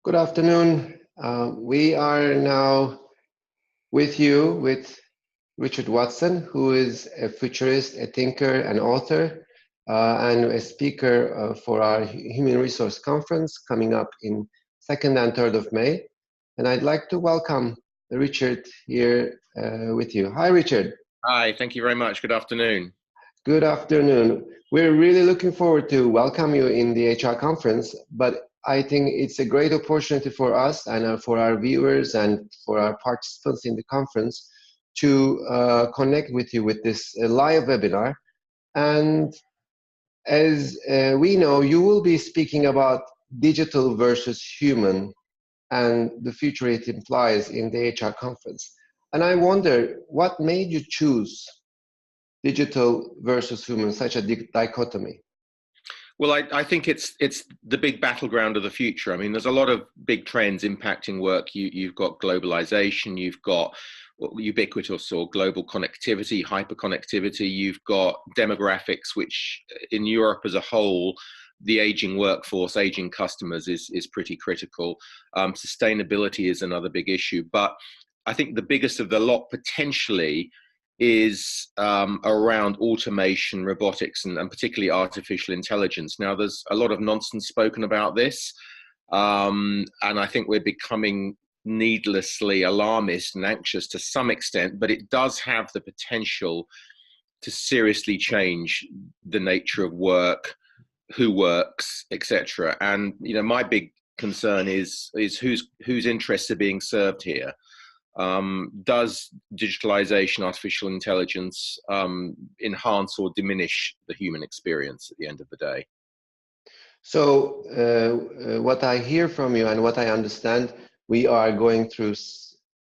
Good afternoon. We are now with you with Richard Watson, who is a futurist, a thinker, an author, and a speaker for our Human Resource Conference coming up in 2nd and 3rd of May. And I'd like to welcome Richard here with you. Hi, Richard. Hi, thank you very much. Good afternoon. Good afternoon. We're really looking forward to welcome you in the HR conference, but I think it's a great opportunity for us and for our viewers and for our participants in the conference to connect with you with this live webinar. And as we know, you will be speaking about digital versus human and the future it implies in the HR conference. And I wonder, what made you choose digital versus human, such a dichotomy? Well, I think it's the big battleground of the future. I mean, there's a lot of big trends impacting work. You've got globalization, you've got ubiquitous or global connectivity, hyperconnectivity, you've got demographics, which in Europe as a whole, the aging workforce, aging customers is pretty critical. Sustainability is another big issue. But I think the biggest of the lot potentially is around automation, robotics, and particularly artificial intelligence. Now, there's a lot of nonsense spoken about this, and I think we're becoming needlessly alarmist and anxious to some extent, but it does have the potential to seriously change the nature of work, who works, etc. And my big concern is whose interests are being served here. Does digitalization, artificial intelligence enhance or diminish the human experience at the end of the day? So what I hear from you and what I understand, we are going through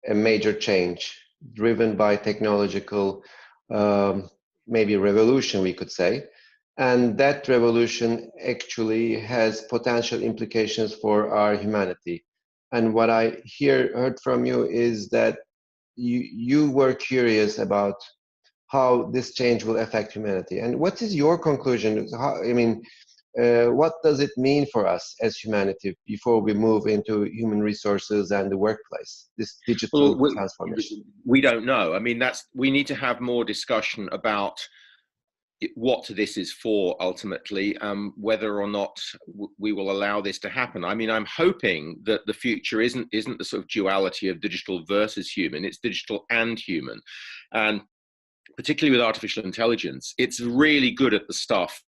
a major change driven by technological, maybe revolution, we could say. And that revolution actually has potential implications for our humanity. And what I heard from you is that you were curious about how this change will affect humanity. And what is your conclusion? What does it mean for us as humanity before we move into human resources and the workplace, this digital transformation? We don't know. I mean, we need to have more discussion about what this is for ultimately, whether or not we will allow this to happen. I mean, I'm hoping that the future isn't the sort of duality of digital versus human. It's digital and human. And particularly with artificial intelligence, it's really good at the stuff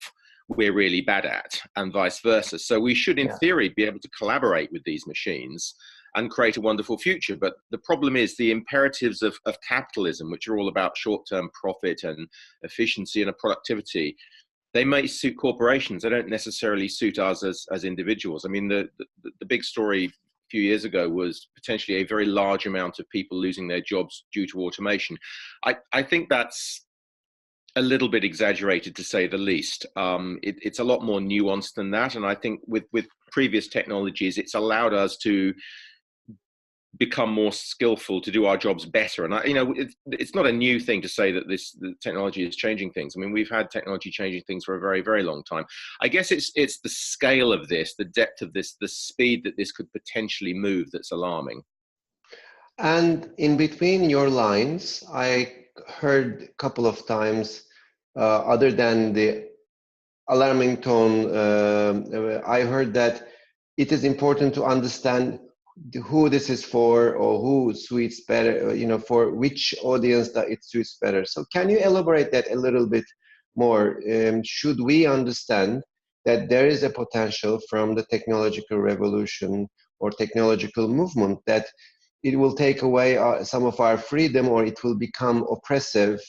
we're really bad at, and vice versa. So we should, in theory, be able to collaborate with these machines and create a wonderful future. But the problem is the imperatives of capitalism, which are all about short-term profit and efficiency and productivity, they may suit corporations. They don't necessarily suit us as individuals. I mean, the big story a few years ago was potentially a very large amount of people losing their jobs due to automation. I think that's a little bit exaggerated, to say the least. It's a lot more nuanced than that. And I think with previous technologies, it's allowed us to become more skillful, to do our jobs better. And it's not a new thing to say that the technology is changing things. I mean, we've had technology changing things for a very, very long time. I guess it's the scale of this, the depth of this, the speed that this could potentially move that's alarming. And in between your lines, I heard a couple of times, other than the alarming tone, I heard that it is important to understand who this is for, or who suits better, for which audience that it suits better. So can you elaborate that a little bit more? Should we understand that there is a potential from the technological revolution or technological movement that it will take away some of our freedom, or it will become oppressive,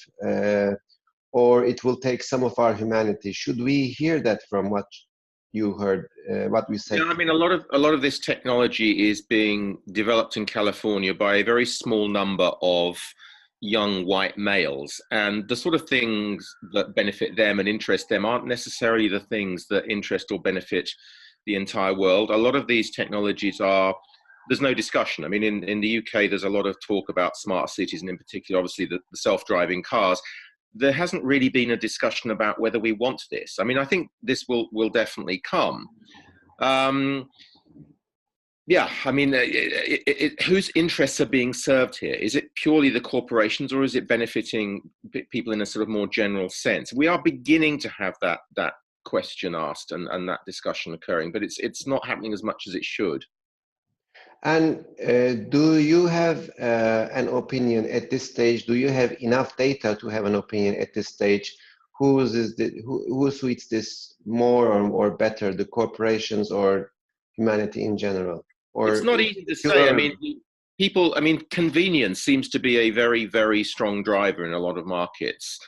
or it will take some of our humanity? Should we hear that from what you heard, what we said? Yeah, I mean, a lot of this technology is being developed in California by a very small number of young white males, and the sort of things that benefit them and interest them aren't necessarily the things that interest or benefit the entire world. A lot of these technologies there's no discussion. I mean, in the UK, there's a lot of talk about smart cities, and in particular, obviously, the self-driving cars. There hasn't really been a discussion about whether we want this. I mean, I think this will definitely come. Yeah, I mean, whose interests are being served here? Is it purely the corporations, or is it benefiting people in a sort of more general sense? We are beginning to have that question asked and that discussion occurring, but it's not happening as much as it should. And do you have an opinion at this stage? Do you have enough data to have an opinion at this stage? Who suits this more or better, the corporations or humanity in general? It's Or not is easy it to say. I pure? mean, people, I mean, convenience seems to be a very, very strong driver in a lot of markets.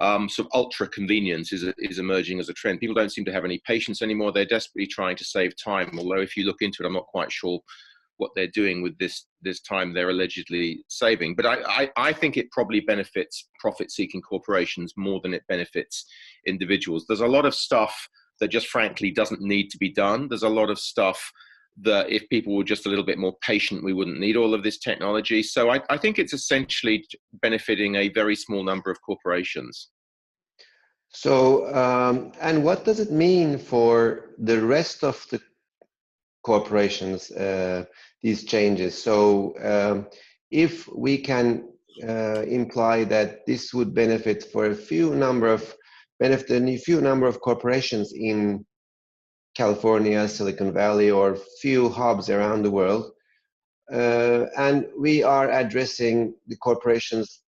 Sort of ultra convenience is emerging as a trend. People don't seem to have any patience anymore. They're desperately trying to save time. Although, if you look into it, I'm not quite sure what they're doing with this time they're allegedly saving. But I think it probably benefits profit-seeking corporations more than it benefits individuals. There's a lot of stuff that just frankly doesn't need to be done. There's a lot of stuff that if people were just a little bit more patient, we wouldn't need all of this technology. So I think it's essentially benefiting a very small number of corporations. So, and what does it mean for the rest of the corporations, these changes? So, if we can imply that this would benefit for a few number of corporations in California, Silicon Valley, or few hubs around the world, and we are addressing the corporations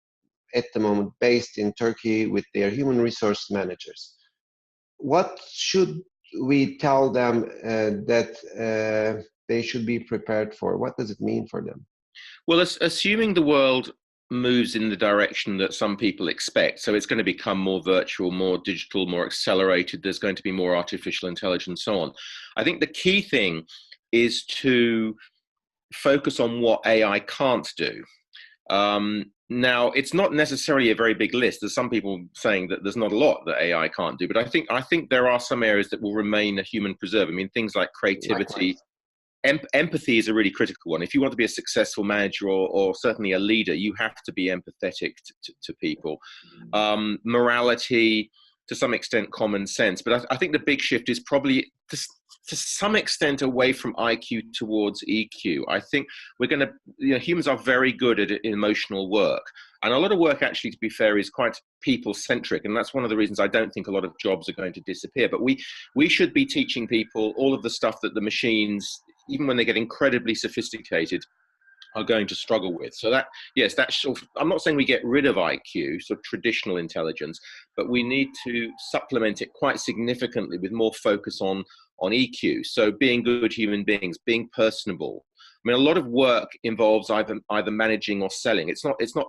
at the moment based in Turkey with their human resource managers. What should we tell them that they should be prepared for? What does it mean for them? Well, assuming the world moves in the direction that some people expect, so it's going to become more virtual, more digital, more accelerated, there's going to be more artificial intelligence, so on. I think the key thing is to focus on what AI can't do. Now, it's not necessarily a very big list. There's some people saying that there's not a lot that AI can't do, but I think there are some areas that will remain a human preserve. I mean, things like creativity, Likewise. empathy is a really critical one. If you want to be a successful manager or certainly a leader, you have to be empathetic to people. Morality, to some extent, common sense. But I think the big shift is probably to some extent away from IQ towards EQ. I think we're going to, humans are very good at emotional work. And a lot of work, actually, to be fair, is quite people centric. And that's one of the reasons I don't think a lot of jobs are going to disappear. But we should be teaching people all of the stuff that the machines, even when they get incredibly sophisticated, are going to struggle with. So that, yes, that's sort of, I'm not saying we get rid of IQ, so traditional intelligence, but we need to supplement it quite significantly with more focus on EQ. So being good human beings, being personable. I mean, a lot of work involves either managing or selling. It's not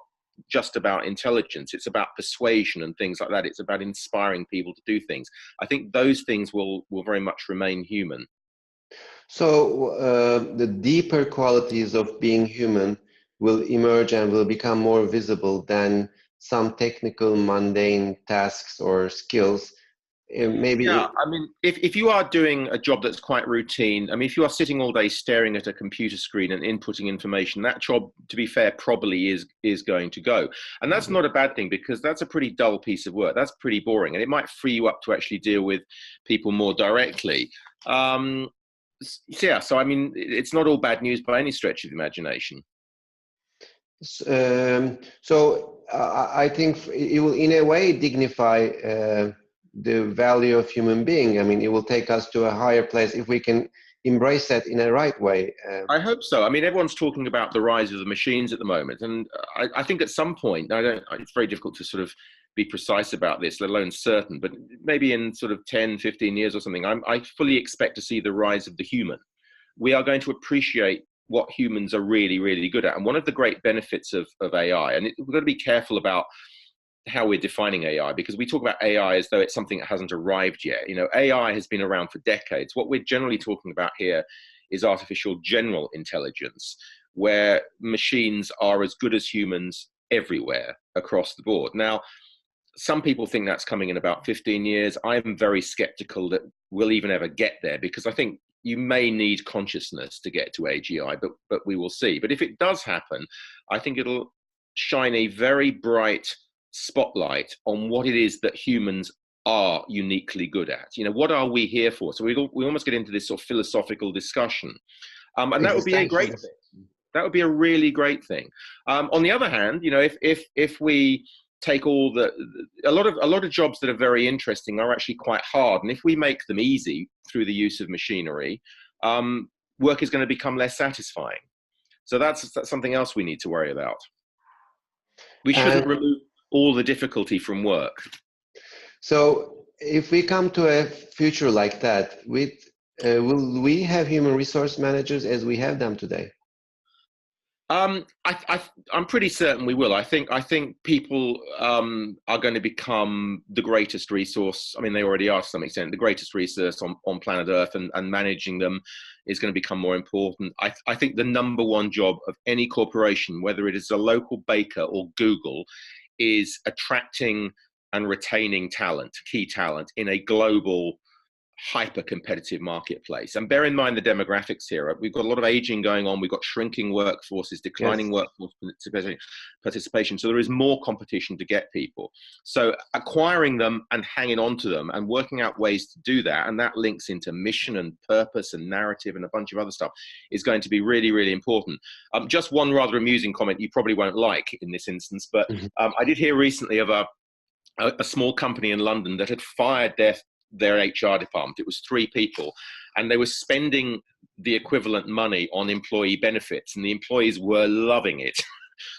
just about intelligence. It's about persuasion and things like that. It's about inspiring people to do things. I think those things will very much remain human. So the deeper qualities of being human will emerge and will become more visible than some technical, mundane tasks or skills. Yeah, Maybe I mean, if you are doing a job that's quite routine, I mean, if you are sitting all day staring at a computer screen and inputting information, that job, to be fair, probably is going to go. And that's not a bad thing, because that's a pretty dull piece of work. That's pretty boring, and it might free you up to actually deal with people more directly. Um, yeah, so I mean, it's not all bad news by any stretch of the imagination. I think it will, in a way, dignify the value of human being. I mean, it will take us to a higher place if we can embrace that in a right way. I hope so. I mean, everyone's talking about the rise of the machines at the moment, and I think at some point, I don't. It's very difficult to sort of be precise about this, let alone certain. But maybe in sort of 10, 15 years or something, I fully expect to see the rise of the human. We are going to appreciate what humans are really, really good at. And one of the great benefits of AI, and we've got to be careful about how we're defining AI, because we talk about AI as though it's something that hasn't arrived yet. AI has been around for decades. What we're generally talking about here is artificial general intelligence, where machines are as good as humans everywhere across the board. Now, some people think that's coming in about 15 years. I'm very skeptical that we'll even ever get there, because I think you may need consciousness to get to AGI, but we will see. But if it does happen, I think it'll shine a very bright spotlight on what it is that humans are uniquely good at. What are we here for? So we almost get into this sort of philosophical discussion. And that would be a great Existential. thing. That would be a really great thing. On the other hand, if we take a lot of jobs that are very interesting are actually quite hard, and if we make them easy through the use of machinery, work is going to become less satisfying. So that's something else we need to worry about. We shouldn't And remove all the difficulty from work. so, if we come to a future like that, will we have human resource managers as we have them today? I'm pretty certain we will. I think people are going to become the greatest resource. I mean, they already are to some extent the greatest resource on planet Earth, and managing them is going to become more important. I think the number one job of any corporation, whether it is a local baker or Google, is attracting and retaining talent, key talent, in a global hyper competitive marketplace. And bear in mind the demographics here. We've got a lot of aging going on. We've got shrinking workforces, declining Yes. workforce participation. So there is more competition to get people. So acquiring them and hanging on to them and working out ways to do that, and that links into mission and purpose and narrative and a bunch of other stuff, is going to be really, really important. Just one rather amusing comment you probably won't like in this instance, but I did hear recently of a small company in London that had fired their HR department. It was 3 people, and they were spending the equivalent money on employee benefits, and the employees were loving it.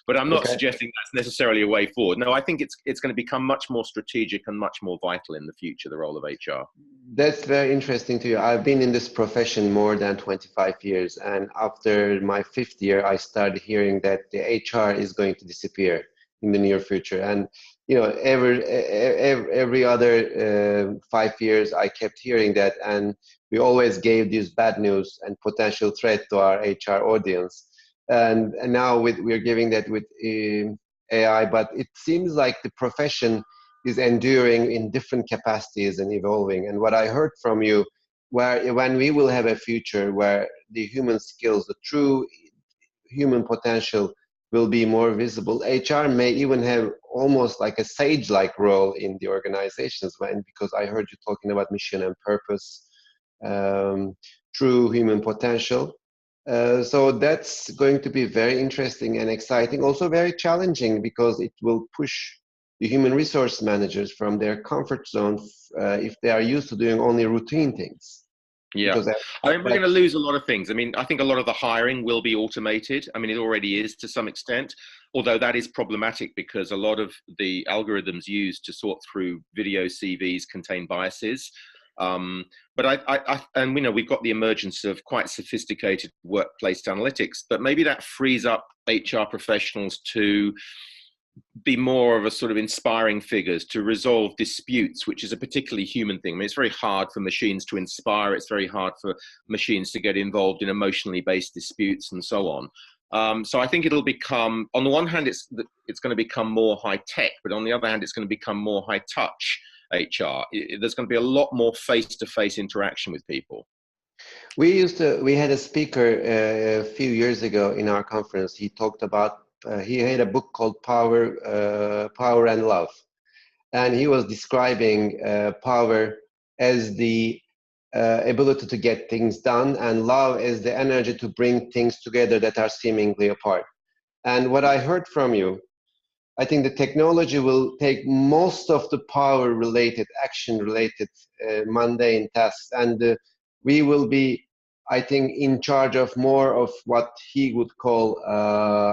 But I'm not Okay. suggesting that's necessarily a way forward. No, I think it's going to become much more strategic and much more vital in the future, the role of HR. That's very interesting to you. I've been in this profession more than 25 years, and after my 5th year, I started hearing that the HR is going to disappear in the near future. And every other 5 years, I kept hearing that, and we always gave this bad news and potential threat to our HR audience. And now we're giving that with AI, but it seems like the profession is enduring in different capacities and evolving. And what I heard from you, where when we will have a future where the human skills, the true human potential will be more visible, HR may even have almost like a sage-like role in the organizations. Because I heard you talking about mission and purpose, true human potential. So that's going to be very interesting and exciting, also very challenging, because it will push the human resource managers from their comfort zone if they are used to doing only routine things. Yeah, Because I mean, we're going to that's lose a lot of things. I mean, I think a lot of the hiring will be automated. I mean, it already is to some extent, although that is problematic because a lot of the algorithms used to sort through video CVs contain biases. But and we've got the emergence of quite sophisticated workplace analytics, but maybe that frees up HR professionals to be more of a sort of inspiring figures, to resolve disputes, which is a particularly human thing. I mean, it's very hard for machines to inspire. It's very hard for machines to get involved in emotionally based disputes and so on. So I think it'll become, on the one hand, it's going to become more high tech, but on the other hand, it's going to become more high touch HR. There's going to be a lot more face-to-face interaction with people. we had a speaker a few years ago in our conference. He talked about he had a book called Power and Love, and he was describing power as the ability to get things done, and love as the energy to bring things together that are seemingly apart. And what I heard from you, I think the technology will take most of the power related, action related, mundane tasks, and we will be, I think, in charge of more of what he would call,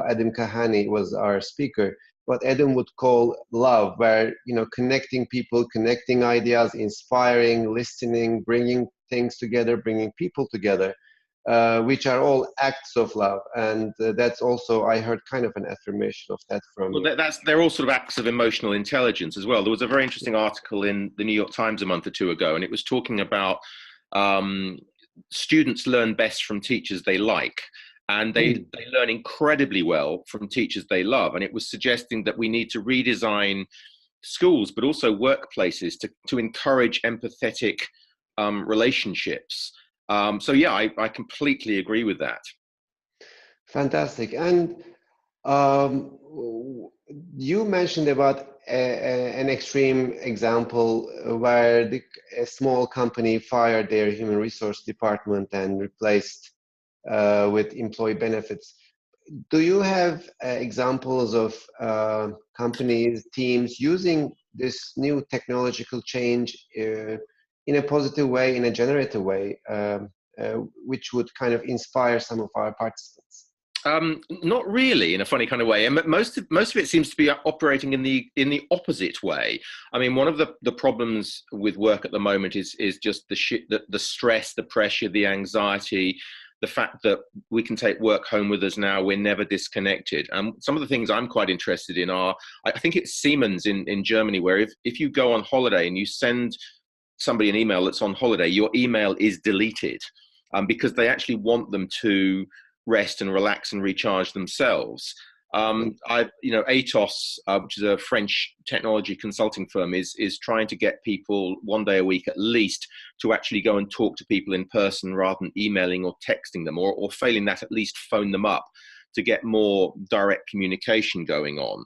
Adam Kahani was our speaker, what Adam would call love, where, connecting people, connecting ideas, inspiring, listening, bringing things together, bringing people together. Which are all acts of love, and that's also, I heard kind of an affirmation of that from Well, you. they're all sort of acts of emotional intelligence as well. There was a very interesting article in the New York Times a month or 2 ago, and it was talking about students learn best from teachers they like, and they learn incredibly well from teachers they love. And it was suggesting that we need to redesign schools, but also workplaces to encourage empathetic relationships. So yeah, I completely agree with that. Fantastic. And you mentioned about an extreme example where a small company fired their human resource department and replaced with employee benefits. Do you have examples of companies, teams using this new technological change in a positive way, in a generative way, which would kind of inspire some of our participants? Not really, in a funny kind of way, and most of it seems to be operating in the opposite way. I mean, one of the problems with work at the moment is just the stress, the pressure, the anxiety, the fact that we can take work home with us now. We're never disconnected. Some of the things I'm quite interested in are, I think it's Siemens in Germany, where if you go on holiday and you send somebody an email that's on holiday, your email is deleted, because they actually want them to rest and relax and recharge themselves. Atos, which is a French technology consulting firm, is trying to get people 1 day a week at least to actually go and talk to people in person rather than emailing or texting them, or failing that, at least phone them up to get more direct communication going on.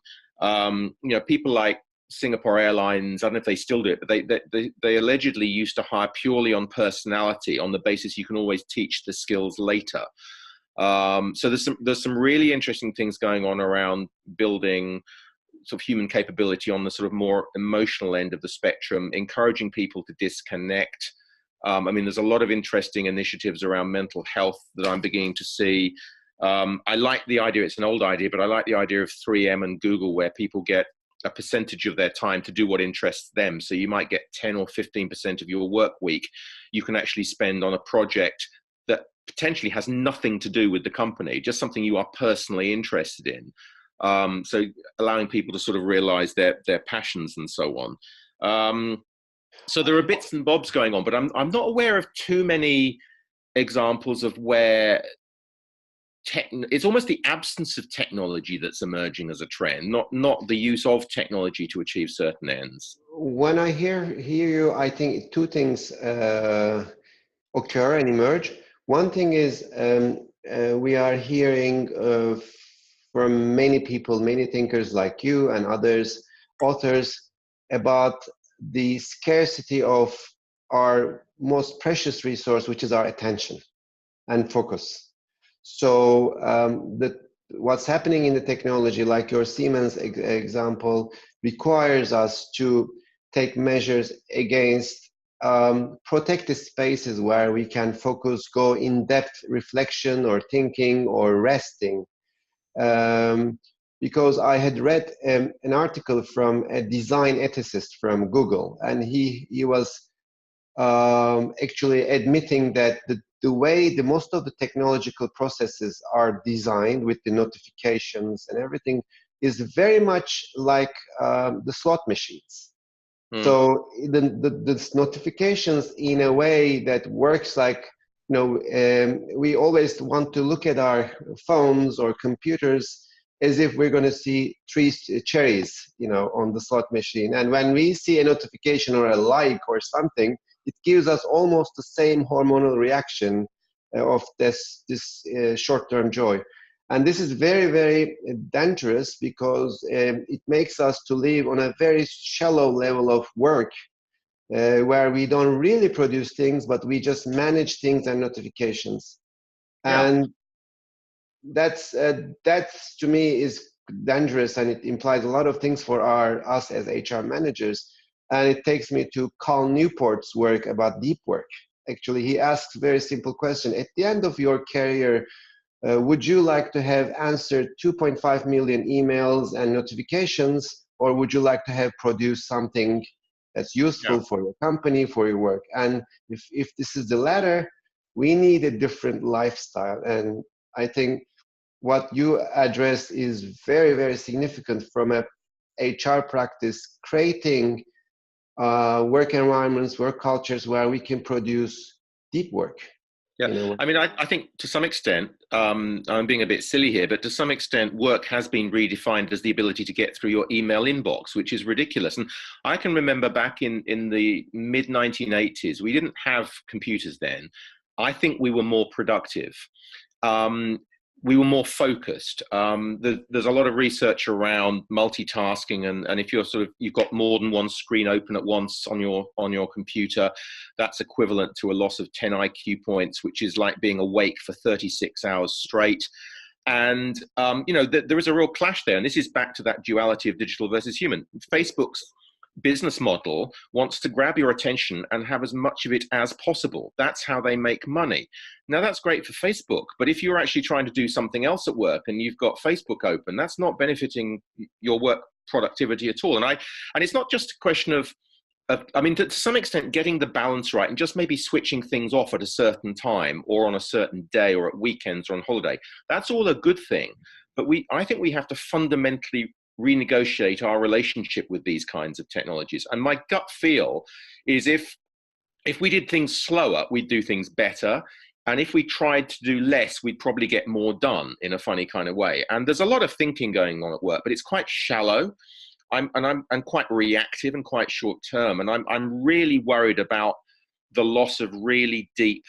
People like Singapore Airlines, I don't know if they still do it, but they allegedly used to hire purely on personality, on the basis you can always teach the skills later. So there's some really interesting things going on around building sort of human capability on the sort of more emotional end of the spectrum, encouraging people to disconnect. There's a lot of interesting initiatives around mental health that I'm beginning to see. I like the idea, it's an old idea, but I like the idea of 3M and Google, where people get a percentage of their time to do what interests them. So you might get 10 or 15% of your work week you can actually spend on a project that potentially has nothing to do with the company, just something you are personally interested in. So allowing people to sort of realize their passions and so on. So there are bits and bobs going on, but I'm not aware of too many examples of where it's almost the absence of technology that's emerging as a trend, not the use of technology to achieve certain ends. When I hear you, I think two things occur and emerge. One thing is we are hearing from many people, many thinkers like you and others, authors, about the scarcity of our most precious resource, which is our attention and focus. So what's happening in the technology, like your Siemens example, requires us to take measures against protected spaces where we can focus, go in-depth reflection or thinking or resting. Because I had read an article from a design ethicist from Google, and he was actually admitting that the way most of the technological processes are designed with the notifications and everything is very much like the slot machines. So the notifications in a way that works like, we always want to look at our phones or computers as if we're going to see three cherries, on the slot machine. And when we see a notification or a like or something, it gives us almost the same hormonal reaction of this short-term joy. And this is very, very dangerous, because it makes us to live on a very shallow level of work, where we don't really produce things, but we just manage things and notifications. Yeah. And that's to me is dangerous, and it implies a lot of things for us as HR managers. And it takes me to Cal Newport's work about deep work. Actually, he asks a very simple question. At the end of your career, would you like to have answered 2.5 million emails and notifications, or would you like to have produced something that's useful for your company, for your work? And if this is the latter, we need a different lifestyle. And I think what you address is very, very significant from a HR practice, creating work environments, work cultures where we can produce deep work. Yeah, I think to some extent, I'm being a bit silly here, but to some extent, work has been redefined as the ability to get through your email inbox, which is ridiculous. And I can remember back in the mid-1980s, we didn't have computers then. I think we were more productive. we were more focused. There's a lot of research around multitasking, and if you've got more than one screen open at once on your computer, that's equivalent to a loss of 10 IQ points, which is like being awake for 36 hours straight. And there is a real clash there, and this is back to that duality of digital versus human. Facebook's business model wants to grab your attention and have as much of it as possible. That's how they make money. Now, that's great for Facebook, but if you're actually trying to do something else at work and you've got Facebook open, that's not benefiting your work productivity at all. And it's not just a question of I mean, to some extent, getting the balance right and just maybe switching things off at a certain time or on a certain day or at weekends or on holiday, that's all a good thing. But I think we have to fundamentally renegotiate our relationship with these kinds of technologies. And my gut feel is if we did things slower, we'd do things better. And if we tried to do less, we'd probably get more done in a funny kind of way. And there's a lot of thinking going on at work, but it's quite shallow. I'm quite reactive and quite short term. And I'm really worried about the loss of really deep,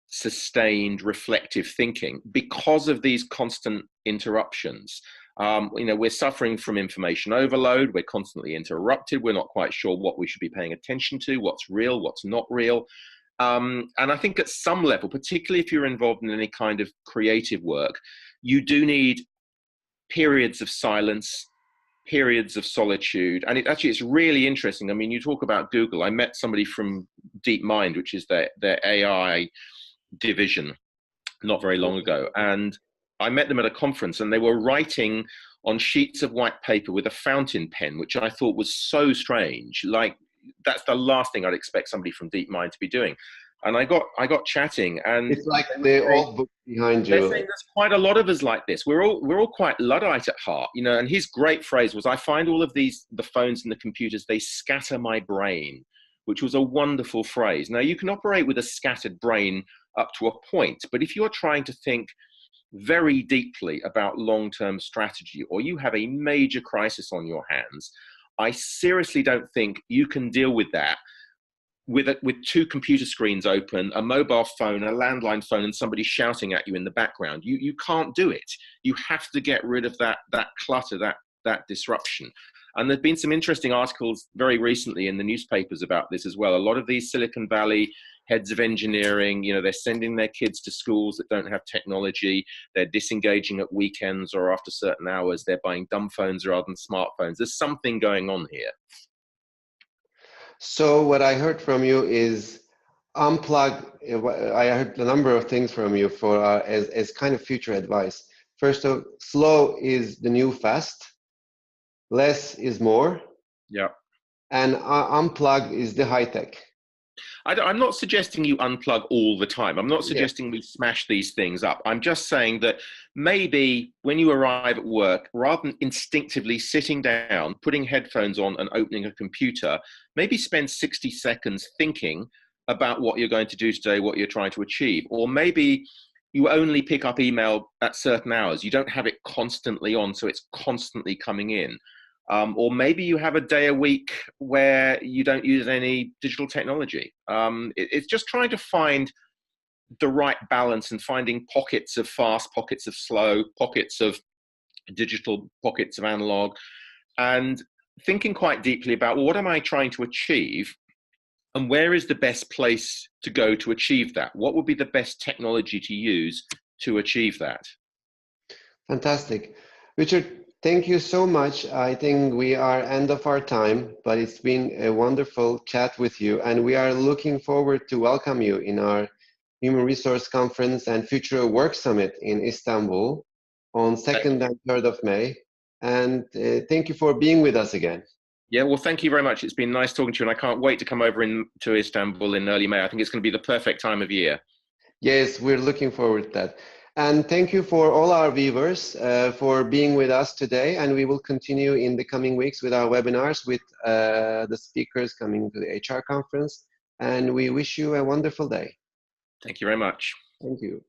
sustained, reflective thinking because of these constant interruptions. We're suffering from information overload. We're constantly interrupted. We're not quite sure what we should be paying attention to, what's real, what's not real. And I think at some level, particularly if you're involved in any kind of creative work, you do need periods of silence, periods of solitude. And it's really interesting. I mean, you talk about Google. I met somebody from DeepMind, which is their AI division, not very long ago. And I met them at a conference, and they were writing on sheets of white paper with a fountain pen, which I thought was so strange. Like, that's the last thing I'd expect somebody from DeepMind to be doing. And I got chatting, and it's like the old book behind they're you. saying there's quite a lot of us like this. We're all quite Luddite at heart, And his great phrase was, "I find all of the phones and the computers, they scatter my brain," which was a wonderful phrase. Now, you can operate with a scattered brain up to a point, but if you're trying to think very deeply about long-term strategy, or you have a major crisis on your hands, I seriously don't think you can deal with that with two computer screens open, a mobile phone, a landline phone, and somebody shouting at you in the background. You can't do it. You have to get rid of that clutter, that disruption. And there's been some interesting articles very recently in the newspapers about this as well. A lot of these Silicon Valley heads of engineering, they're sending their kids to schools that don't have technology. They're disengaging at weekends or after certain hours. They're buying dumb phones rather than smartphones. There's something going on here. So what I heard from you is unplug. I heard a number of things from you for as kind of future advice. First of, slow is the new fast. Less is more. Yeah. And unplug is the high tech. I'm not suggesting you unplug all the time. I'm not suggesting we smash these things up. I'm just saying that maybe when you arrive at work, rather than instinctively sitting down, putting headphones on and opening a computer, maybe spend 60 seconds thinking about what you're going to do today, what you're trying to achieve. Or maybe you only pick up email at certain hours. You don't have it constantly on, so it's constantly coming in. Or maybe you have a day a week where you don't use any digital technology. It's just trying to find the right balance and finding pockets of fast, pockets of slow, pockets of digital, pockets of analog, and thinking quite deeply about, well, what am I trying to achieve? And where is the best place to go to achieve that? What would be the best technology to use to achieve that? Fantastic. Richard, thank you so much. I think we are end of our time, but it's been a wonderful chat with you, and we are looking forward to welcome you in our Human Resource Conference and Future Work Summit in Istanbul on 2nd and 3rd of May. And thank you for being with us again. Yeah, well, thank you very much. It's been nice talking to you, and I can't wait to come over to Istanbul in early May. I think it's going to be the perfect time of year. Yes, we're looking forward to that. And thank you for all our viewers for being with us today. And we will continue in the coming weeks with our webinars with the speakers coming to the HR conference. And we wish you a wonderful day. Thank you very much. Thank you.